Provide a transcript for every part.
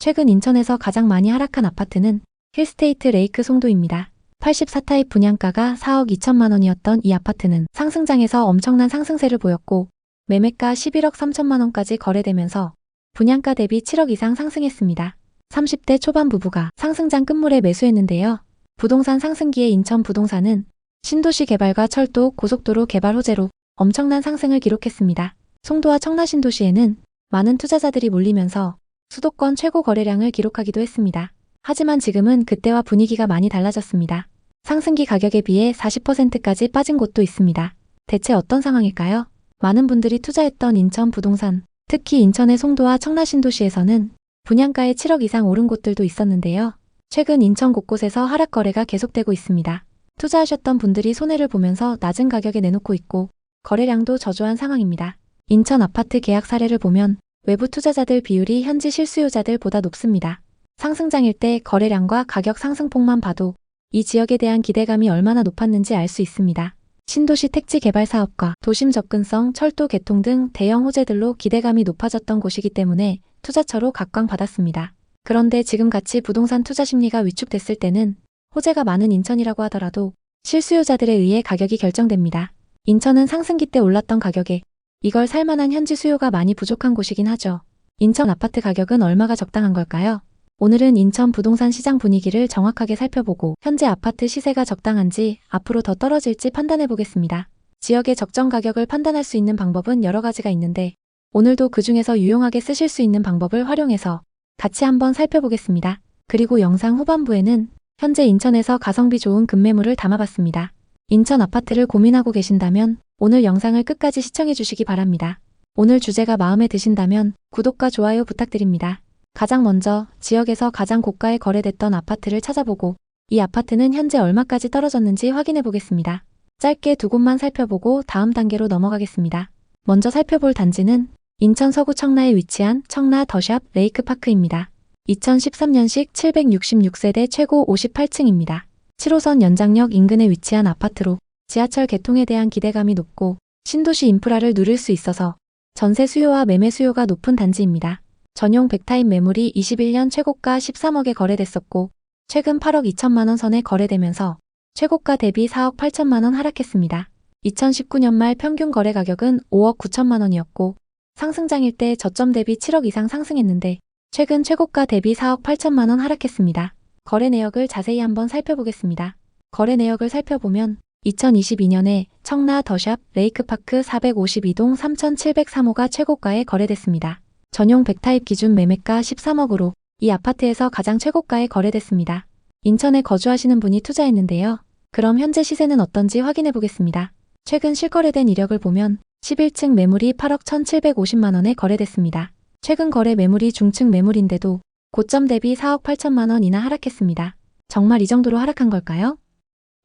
최근 인천에서 가장 많이 하락한 아파트는 힐스테이트 레이크 송도입니다. 84타입 분양가가 4억 2천만 원이었던 이 아파트는 상승장에서 엄청난 상승세를 보였고 매매가 11억 3천만 원까지 거래되면서 분양가 대비 7억 이상 상승했습니다. 30대 초반 부부가 상승장 끝물에 매수했는데요. 부동산 상승기에 인천 부동산은 신도시 개발과 철도, 고속도로 개발 호재로 엄청난 상승을 기록했습니다. 송도와 청라 신도시에는 많은 투자자들이 몰리면서 수도권 최고 거래량을 기록하기도 했습니다. 하지만 지금은 그때와 분위기가 많이 달라졌습니다. 상승기 가격에 비해 40%까지 빠진 곳도 있습니다. 대체 어떤 상황일까요? 많은 분들이 투자했던 인천 부동산, 특히 인천의 송도와 청라 신도시에서는 분양가에 7억 이상 오른 곳들도 있었는데요. 최근 인천 곳곳에서 하락 거래가 계속되고 있습니다. 투자하셨던 분들이 손해를 보면서 낮은 가격에 내놓고 있고 거래량도 저조한 상황입니다. 인천 아파트 계약 사례를 보면 외부 투자자들 비율이 현지 실수요자들보다 높습니다. 상승장일 때 거래량과 가격 상승폭만 봐도 이 지역에 대한 기대감이 얼마나 높았는지 알 수 있습니다. 신도시 택지 개발 사업과 도심 접근성, 철도 개통 등 대형 호재들로 기대감이 높아졌던 곳이기 때문에 투자처로 각광받았습니다. 그런데 지금같이 부동산 투자 심리가 위축됐을 때는 호재가 많은 인천이라고 하더라도 실수요자들에 의해 가격이 결정됩니다. 인천은 상승기 때 올랐던 가격에 이걸 살만한 현지 수요가 많이 부족한 곳이긴 하죠. 인천 아파트 가격은 얼마가 적당한 걸까요? 오늘은 인천 부동산 시장 분위기를 정확하게 살펴보고 현재 아파트 시세가 적당한지 앞으로 더 떨어질지 판단해 보겠습니다. 지역의 적정 가격을 판단할 수 있는 방법은 여러 가지가 있는데 오늘도 그 중에서 유용하게 쓰실 수 있는 방법을 활용해서 같이 한번 살펴보겠습니다. 그리고 영상 후반부에는 현재 인천에서 가성비 좋은 급매물을 담아봤습니다. 인천 아파트를 고민하고 계신다면 오늘 영상을 끝까지 시청해 주시기 바랍니다. 오늘 주제가 마음에 드신다면 구독과 좋아요 부탁드립니다. 가장 먼저 지역에서 가장 고가에 거래됐던 아파트를 찾아보고 이 아파트는 현재 얼마까지 떨어졌는지 확인해 보겠습니다. 짧게 두 곳만 살펴보고 다음 단계로 넘어가겠습니다. 먼저 살펴볼 단지는 인천 서구 청라에 위치한 청라 더샵 레이크파크입니다. 2013년식 766세대 최고 58층입니다. 7호선 연장역 인근에 위치한 아파트로 지하철 개통에 대한 기대감이 높고 신도시 인프라를 누릴 수 있어서 전세 수요와 매매 수요가 높은 단지입니다. 전용 100타입 매물이 21년 최고가 13억에 거래됐었고 최근 8억 2천만 원 선에 거래되면서 최고가 대비 4억 8천만 원 하락했습니다. 2019년 말 평균 거래 가격은 5억 9천만 원이었고 상승장일 때 저점 대비 7억 이상 상승했는데 최근 최고가 대비 4억 8천만 원 하락했습니다. 거래 내역을 자세히 한번 살펴보겠습니다. 거래 내역을 살펴보면 2022년에 청라 더샵 레이크파크 452동 3703호가 최고가에 거래됐습니다. 전용 100타입 기준 매매가 13억으로 이 아파트에서 가장 최고가에 거래됐습니다. 인천에 거주하시는 분이 투자했는데요. 그럼 현재 시세는 어떤지 확인해 보겠습니다. 최근 실거래된 이력을 보면 11층 매물이 8억 1,750만 원에 거래됐습니다. 최근 거래 매물이 중층 매물인데도 고점 대비 4억 8천만 원이나 하락했습니다. 정말 이 정도로 하락한 걸까요?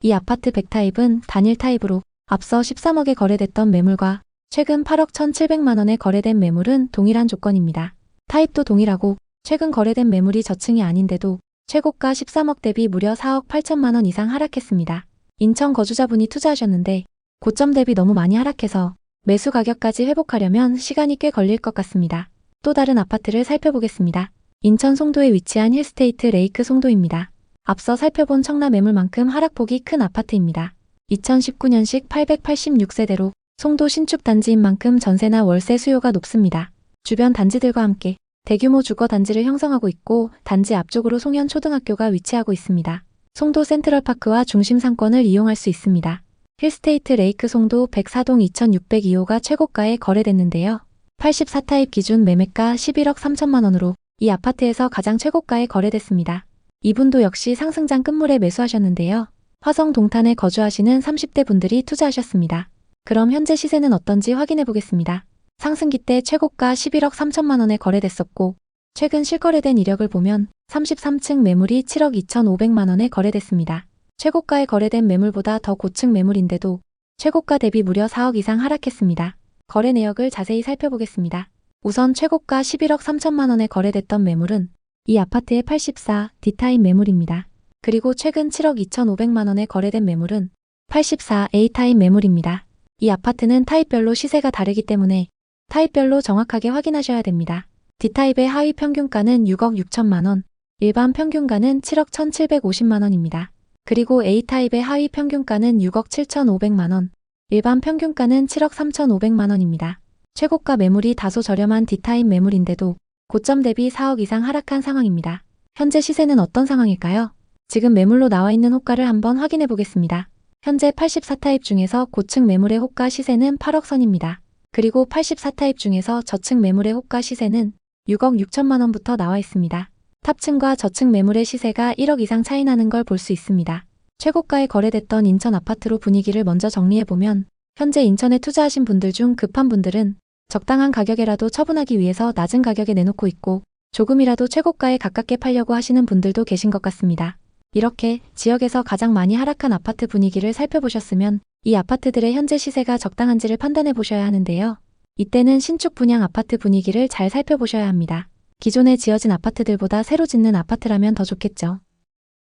이 아파트 100타입은 단일 타입으로 앞서 13억에 거래됐던 매물과 최근 8억 1,700만 원에 거래된 매물은 동일한 조건입니다. 타입도 동일하고 최근 거래된 매물이 저층이 아닌데도 최고가 13억 대비 무려 4억 8천만 원 이상 하락했습니다. 인천 거주자분이 투자하셨는데 고점 대비 너무 많이 하락해서 매수 가격까지 회복하려면 시간이 꽤 걸릴 것 같습니다. 또 다른 아파트를 살펴보겠습니다. 인천 송도에 위치한 힐스테이트 레이크 송도입니다. 앞서 살펴본 청라 매물만큼 하락폭이 큰 아파트입니다. 2019년식 886세대로 송도 신축 단지인 만큼 전세나 월세 수요가 높습니다. 주변 단지들과 함께 대규모 주거 단지를 형성하고 있고 단지 앞쪽으로 송현 초등학교가 위치하고 있습니다. 송도 센트럴파크와 중심 상권을 이용할 수 있습니다. 힐스테이트 레이크 송도 104동 2602호가 최고가에 거래됐는데요. 84타입 기준 매매가 11억 3천만 원으로 이 아파트에서 가장 최고가에 거래됐습니다. 이분도 역시 상승장 끝물에 매수하셨는데요. 화성 동탄에 거주하시는 30대 분들이 투자하셨습니다. 그럼 현재 시세는 어떤지 확인해 보겠습니다. 상승기 때 최고가 11억 3천만 원에 거래됐었고 최근 실거래된 이력을 보면 33층 매물이 7억 2,500만 원에 거래됐습니다. 최고가에 거래된 매물보다 더 고층 매물인데도 최고가 대비 무려 4억 이상 하락했습니다. 거래 내역을 자세히 살펴보겠습니다. 우선 최고가 11억 3천만 원에 거래됐던 매물은 이 아파트의 84 D타입 매물입니다. 그리고 최근 7억 2,500만 원에 거래된 매물은 84 A타입 매물입니다. 이 아파트는 타입별로 시세가 다르기 때문에 타입별로 정확하게 확인하셔야 됩니다. D타입의 하위 평균가는 6억 6천만 원, 일반 평균가는 7억 1,750만 원입니다. 그리고 A타입의 하위 평균가는 6억 7,500만 원, 일반 평균가는 7억 3,500만 원입니다. 최고가 매물이 다소 저렴한 D타입 매물인데도 고점 대비 4억 이상 하락한 상황입니다. 현재 시세는 어떤 상황일까요? 지금 매물로 나와 있는 호가를 한번 확인해 보겠습니다. 현재 84타입 중에서 고층 매물의 호가 시세는 8억 선입니다. 그리고 84타입 중에서 저층 매물의 호가 시세는 6억 6천만 원부터 나와 있습니다. 탑층과 저층 매물의 시세가 1억 이상 차이 나는 걸 볼 수 있습니다. 최고가에 거래됐던 인천 아파트로 분위기를 먼저 정리해보면 현재 인천에 투자하신 분들 중 급한 분들은 적당한 가격에라도 처분하기 위해서 낮은 가격에 내놓고 있고 조금이라도 최고가에 가깝게 팔려고 하시는 분들도 계신 것 같습니다. 이렇게 지역에서 가장 많이 하락한 아파트 분위기를 살펴보셨으면 이 아파트들의 현재 시세가 적당한지를 판단해 보셔야 하는데요. 이때는 신축 분양 아파트 분위기를 잘 살펴보셔야 합니다. 기존에 지어진 아파트들보다 새로 짓는 아파트라면 더 좋겠죠.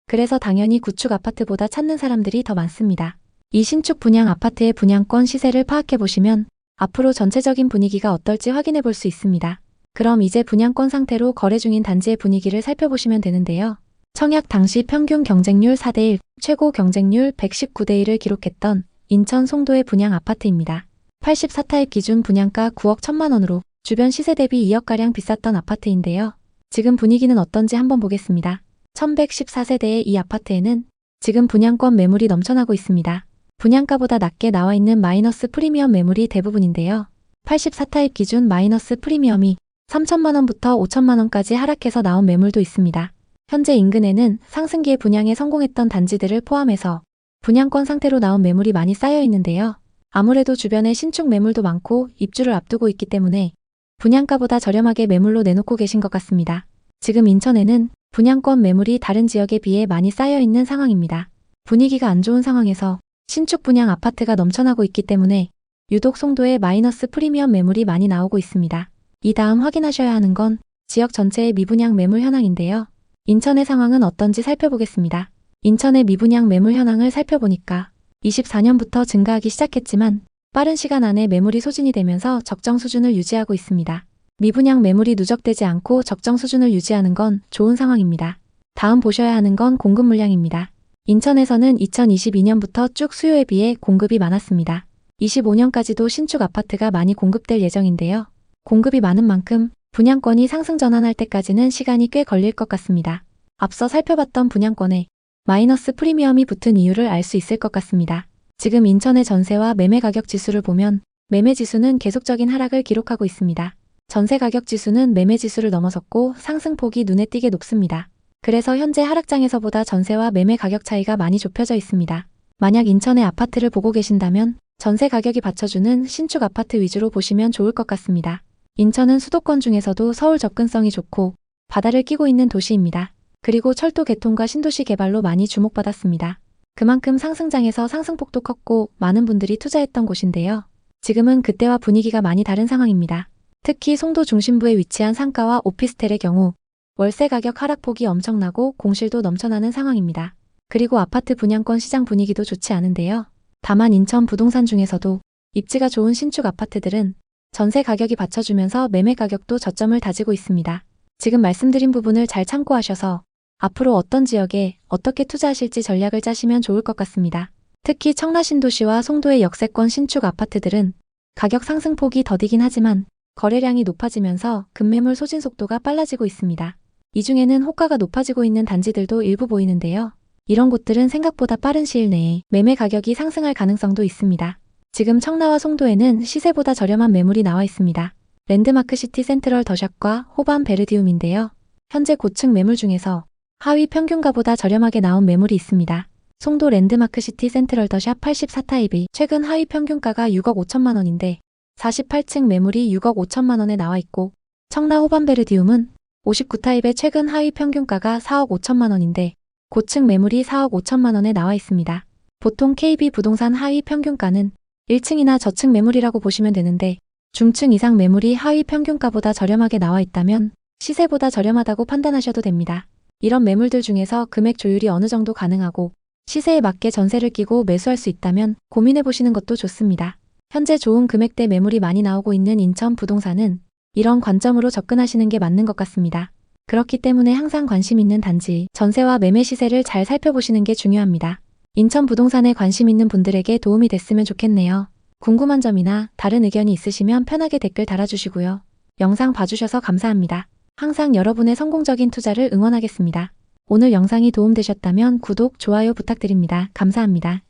그래서 당연히 구축 아파트보다 찾는 사람들이 더 많습니다. 이 신축 분양 아파트의 분양권 시세를 파악해 보시면 앞으로 전체적인 분위기가 어떨지 확인해 볼 수 있습니다. 그럼 이제 분양권 상태로 거래 중인 단지의 분위기를 살펴보시면 되는데요. 청약 당시 평균 경쟁률 4대1, 최고 경쟁률 119대1을 기록했던 인천 송도의 분양 아파트입니다. 84타입 기준 분양가 9억 1천만 원으로 주변 시세 대비 2억가량 비쌌던 아파트인데요. 지금 분위기는 어떤지 한번 보겠습니다. 1114세대의 이 아파트에는 지금 분양권 매물이 넘쳐나고 있습니다. 분양가보다 낮게 나와 있는 마이너스 프리미엄 매물이 대부분인데요. 84타입 기준 마이너스 프리미엄이 3천만 원부터 5천만 원까지 하락해서 나온 매물도 있습니다. 현재 인근에는 상승기에 분양에 성공했던 단지들을 포함해서 분양권 상태로 나온 매물이 많이 쌓여 있는데요. 아무래도 주변에 신축 매물도 많고 입주를 앞두고 있기 때문에 분양가보다 저렴하게 매물로 내놓고 계신 것 같습니다. 지금 인천에는 분양권 매물이 다른 지역에 비해 많이 쌓여 있는 상황입니다. 분위기가 안 좋은 상황에서 신축 분양 아파트가 넘쳐나고 있기 때문에 유독 송도에 마이너스 프리미엄 매물이 많이 나오고 있습니다. 이 다음 확인하셔야 하는 건 지역 전체의 미분양 매물 현황인데요. 인천의 상황은 어떤지 살펴보겠습니다. 인천의 미분양 매물 현황을 살펴보니까 24년부터 증가하기 시작했지만 빠른 시간 안에 매물이 소진이 되면서 적정 수준을 유지하고 있습니다. 미분양 매물이 누적되지 않고 적정 수준을 유지하는 건 좋은 상황입니다. 다음 보셔야 하는 건 공급 물량입니다. 인천에서는 2022년부터 쭉 수요에 비해 공급이 많았습니다. 25년까지도 신축 아파트가 많이 공급될 예정인데요. 공급이 많은 만큼 분양권이 상승 전환할 때까지는 시간이 꽤 걸릴 것 같습니다. 앞서 살펴봤던 분양권에 마이너스 프리미엄이 붙은 이유를 알 수 있을 것 같습니다. 지금 인천의 전세와 매매 가격 지수를 보면 매매 지수는 계속적인 하락을 기록하고 있습니다. 전세 가격 지수는 매매 지수를 넘어섰고 상승폭이 눈에 띄게 높습니다. 그래서 현재 하락장에서보다 전세와 매매 가격 차이가 많이 좁혀져 있습니다. 만약 인천의 아파트를 보고 계신다면 전세 가격이 받쳐주는 신축 아파트 위주로 보시면 좋을 것 같습니다. 인천은 수도권 중에서도 서울 접근성이 좋고 바다를 끼고 있는 도시입니다. 그리고 철도 개통과 신도시 개발로 많이 주목받았습니다. 그만큼 상승장에서 상승폭도 컸고 많은 분들이 투자했던 곳인데요. 지금은 그때와 분위기가 많이 다른 상황입니다. 특히 송도 중심부에 위치한 상가와 오피스텔의 경우 월세 가격 하락폭이 엄청나고 공실도 넘쳐나는 상황입니다. 그리고 아파트 분양권 시장 분위기도 좋지 않은데요. 다만 인천 부동산 중에서도 입지가 좋은 신축 아파트들은 전세 가격이 받쳐주면서 매매 가격도 저점을 다지고 있습니다. 지금 말씀드린 부분을 잘 참고하셔서 앞으로 어떤 지역에 어떻게 투자하실지 전략을 짜시면 좋을 것 같습니다. 특히 청라신도시와 송도의 역세권 신축 아파트들은 가격 상승폭이 더디긴 하지만 거래량이 높아지면서 급매물 소진 속도가 빨라지고 있습니다. 이 중에는 호가가 높아지고 있는 단지들도 일부 보이는데요. 이런 곳들은 생각보다 빠른 시일 내에 매매 가격이 상승할 가능성도 있습니다. 지금 청라와 송도에는 시세보다 저렴한 매물이 나와 있습니다. 랜드마크시티 센트럴 더샵과 호반 베르디움인데요. 현재 고층 매물 중에서 하위 평균가보다 저렴하게 나온 매물이 있습니다. 송도 랜드마크시티 센트럴 더샵 84타입이 최근 하위 평균가가 6억 5천만 원인데 48층 매물이 6억 5천만 원에 나와 있고 청라 호반 베르디움은 59타입의 최근 하위 평균가가 4억 5천만 원인데 고층 매물이 4억 5천만 원에 나와 있습니다. 보통 KB 부동산 하위 평균가는 1층이나 저층 매물이라고 보시면 되는데 중층 이상 매물이 하위 평균가보다 저렴하게 나와 있다면 시세보다 저렴하다고 판단하셔도 됩니다. 이런 매물들 중에서 금액 조율이 어느 정도 가능하고 시세에 맞게 전세를 끼고 매수할 수 있다면 고민해 보시는 것도 좋습니다. 현재 좋은 금액대 매물이 많이 나오고 있는 인천 부동산은 이런 관점으로 접근하시는 게 맞는 것 같습니다. 그렇기 때문에 항상 관심 있는 단지, 전세와 매매 시세를 잘 살펴보시는 게 중요합니다. 인천 부동산에 관심 있는 분들에게 도움이 됐으면 좋겠네요. 궁금한 점이나 다른 의견이 있으시면 편하게 댓글 달아주시고요. 영상 봐주셔서 감사합니다. 항상 여러분의 성공적인 투자를 응원하겠습니다. 오늘 영상이 도움되셨다면 구독, 좋아요 부탁드립니다. 감사합니다.